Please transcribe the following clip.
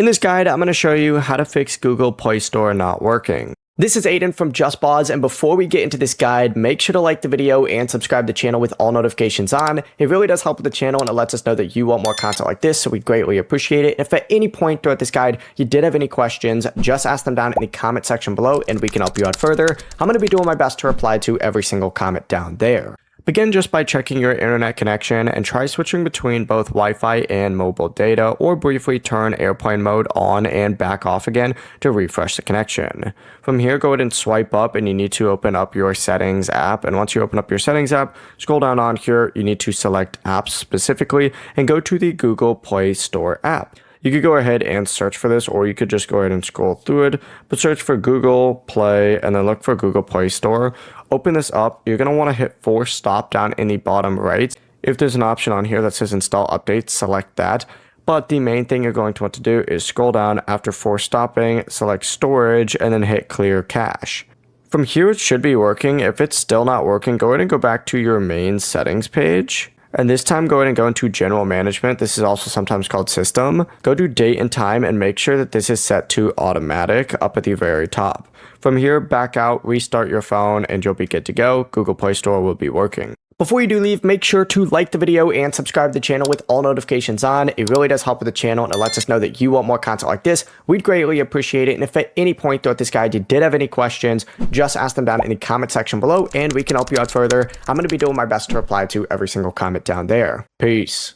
In this guide, I'm going to show you how to fix Google Play Store not working. This is Aiden from JustBoz, and before we get into this guide, make sure to like the video and subscribe to the channel with all notifications on. It really does help with the channel, and it lets us know that you want more content like this, so we greatly appreciate it. If at any point throughout this guide you did have any questions, just ask them down in the comment section below, and we can help you out further. I'm going to be doing my best to reply to every single comment down there. Begin just by checking your internet connection and try switching between both Wi-Fi and mobile data, or briefly turn airplane mode on and back off again to refresh the connection. From here, go ahead and swipe up and you need to open up your settings app. And once you open up your settings app, scroll down on here, you need to select apps specifically and go to the Google Play Store app. You could go ahead and search for this, or you could just go ahead and scroll through it, but search for Google Play and then look for Google Play Store. Open this up. You're going to want to hit force stop down in the bottom right. If there's an option on here that says install updates, select that. But the main thing you're going to want to do is scroll down after force stopping, select storage, and then hit clear cache. From here, it should be working. If it's still not working, go ahead and go back to your main settings page. And this time, go ahead and go into general management. This is also sometimes called system. Go to date and time and make sure that this is set to automatic up at the very top. From here, back out, restart your phone, and you'll be good to go. Google Play Store will be working. Before you do leave, make sure to like the video and subscribe to the channel with all notifications on. It really does help with the channel, and it lets us know that you want more content like this. We'd greatly appreciate it. And if at any point throughout this guide you did have any questions, just ask them down in the comment section below, and we can help you out further. I'm going to be doing my best to reply to every single comment down there. Peace.